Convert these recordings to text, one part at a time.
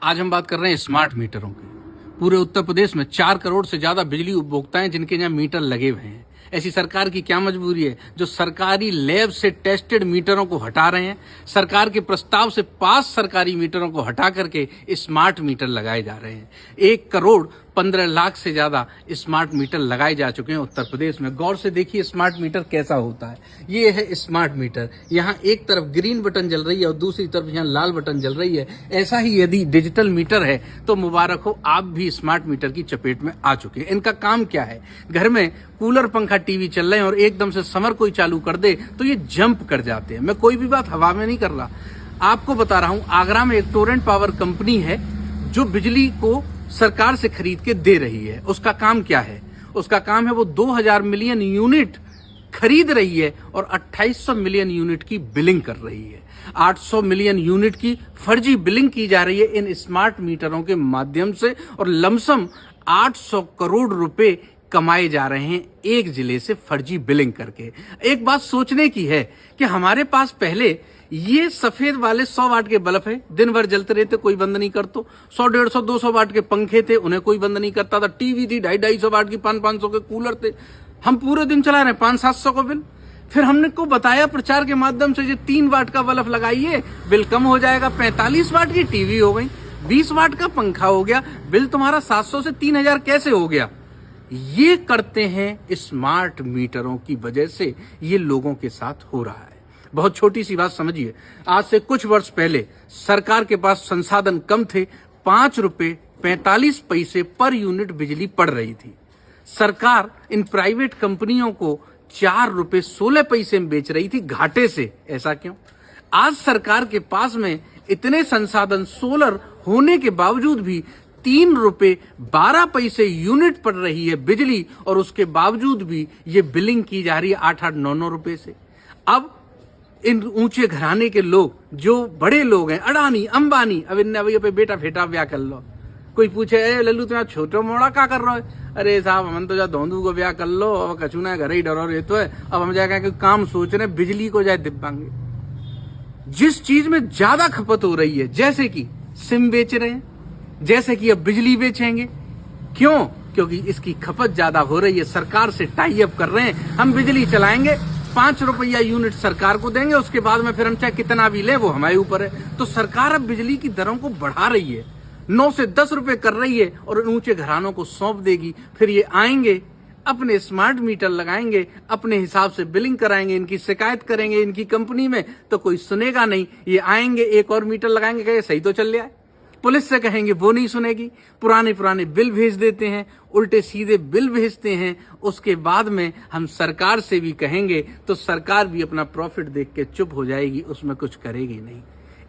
आज हम बात कर रहे हैं स्मार्ट मीटरों की। पूरे उत्तर प्रदेश में 4 करोड़ से ज्यादा बिजली उपभोक्ता हैं जिनके यहाँ मीटर लगे हुए हैं। ऐसी सरकार की क्या मजबूरी है जो सरकारी लैब से टेस्टेड मीटरों को हटा रहे हैं। सरकार के प्रस्ताव से पास सरकारी मीटरों को हटा करके स्मार्ट मीटर लगाए जा रहे हैं। 1 करोड़ 15 लाख से ज्यादा स्मार्ट मीटर लगाए जा चुके हैं उत्तर प्रदेश में। गौर से देखिए स्मार्ट मीटर कैसा होता है। ये है स्मार्ट मीटर। यहाँ एक तरफ ग्रीन बटन जल रही है और दूसरी तरफ यहाँ लाल बटन जल रही है। ऐसा ही यदि डिजिटल मीटर है तो मुबारक हो, आप भी स्मार्ट मीटर की चपेट में आ चुके हैं। इनका काम क्या है? घर में कूलर, पंखा, टीवी चल रहे हैं और एकदम से समर कोई चालू कर दे तो ये जंप कर जाते हैं। मैं कोई भी बात हवा में नहीं कर रहा, आपको बता रहा हूं। आगरा में एक टोरेंट पावर कंपनी है जो बिजली को सरकार से खरीद के दे रही है। उसका काम क्या है? उसका काम है वो 2000 मिलियन यूनिट खरीद रही है और 2800 मिलियन यूनिट की बिलिंग कर रही है। 800 मिलियन यूनिट की फर्जी बिलिंग की जा रही है इन स्मार्ट मीटरों के माध्यम से और लमसम 800 करोड़ रुपए कमाए जा रहे हैं एक जिले से फर्जी बिलिंग करके। एक बात सोचने की है कि हमारे पास पहले ये सफेद वाले 100 वाट के बल्ब है, दिन भर जलते रहते, कोई बंद नहीं करता। 100, 150, 200 वाट के पंखे थे, उन्हें कोई बंद नहीं करता था। टीवी थी, 250 वाट की, 500 के कूलर थे। हम पूरे दिन चला रहे हैं, 500-700 का बिल। फिर हमने को बताया प्रचार के माध्यम से, ये 3 वाट का बल्ब लगाइए, बिल कम हो जाएगा। 45 वाट की टीवी हो गई, 20 वाट का पंखा हो गया, बिल तुम्हारा 700 से 3000 कैसे हो गया? ये करते हैं स्मार्ट मीटरों की वजह से ये लोगों के साथ हो रहा है। बहुत छोटी सी बात समझिए। आज से कुछ वर्ष पहले सरकार के पास संसाधन कम थे, 5 रुपए 45 पैसे पर यूनिट बिजली पड़ रही थी। सरकार इन प्राइवेट कंपनियों को 4 रुपए 16 पैसे में बेच रही थी, घाटे से। ऐसा क्यों? आज सरकार के पास में इतने संसाधन सोलर होने के बावजूद भी 3 रुपए 12 पैसे यूनिट पड़ रही है बिजली और उसके बावजूद भी ये बिलिंग की जा रही है 8-8, 9-9 रुपए से। अब इन ऊंचे घराने के लोग, जो बड़े लोग हैं, अडानी, अंबानी, अब इन अभी पे बेटा फेटा ब्याह कर लो। कोई पूछे, ए लल्लू तुम्हारा छोटा मोड़ा क्या कर रहा है? अरे साहब, हम तो जा धोंदू को ब्याह कर लो, अब कछु ना घर ही डरो रहते है। अब हम जाकर काम सोच रहे हैं, बिजली को जाए दिब्बांगे। जिस चीज में ज्यादा खपत हो रही है, जैसे कि सिम बेच रहे हैं, जैसे कि अब बिजली बेचेंगे। क्यों? क्योंकि इसकी खपत ज्यादा हो रही है। सरकार से टाई अप कर रहे हैं, हम बिजली चलाएंगे, 5 रुपया यूनिट सरकार को देंगे, उसके बाद में फिर हम चाहे कितना भी ले वो हमारे ऊपर है। तो सरकार अब बिजली की दरों को बढ़ा रही है, 9 से 10 रुपए कर रही है और ऊंचे घरानों को सौंप देगी। फिर ये आएंगे, अपने स्मार्ट मीटर लगाएंगे, अपने हिसाब से बिलिंग कराएंगे, इनकी शिकायत करेंगे इनकी कंपनी में, तो कोई सुनेगा नहीं। ये आएंगे, एक और मीटर लगाएंगे, कहेंगे सही तो चल रहा है। पुलिस से कहेंगे, वो नहीं सुनेगी। पुराने बिल भेज देते हैं, उल्टे सीधे बिल भेजते हैं। उसके बाद में हम सरकार से भी कहेंगे तो सरकार भी अपना प्रॉफिट देख के चुप हो जाएगी, उसमें कुछ करेगी नहीं।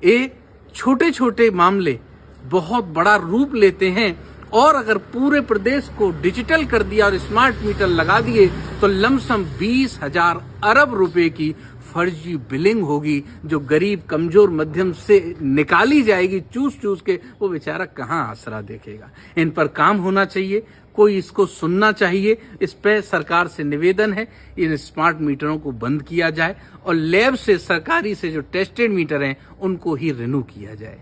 ये छोटे छोटे मामले बहुत बड़ा रूप लेते हैं और अगर पूरे प्रदेश को डिजिटल कर दिया और स्मार्ट मीटर लगा दिए तो लमसम 20,000 अरब रुपए की फर्जी बिलिंग होगी, जो गरीब, कमजोर, मध्यम से निकाली जाएगी चूस चूस के। वो बेचारा कहाँ आसरा देखेगा? इन पर काम होना चाहिए, कोई इसको सुनना चाहिए। इस पे सरकार से निवेदन है, इन स्मार्ट मीटरों को बंद किया जाए और लैब से, सरकारी से जो टेस्टेड मीटर हैं उनको ही रिन्यू किया जाए।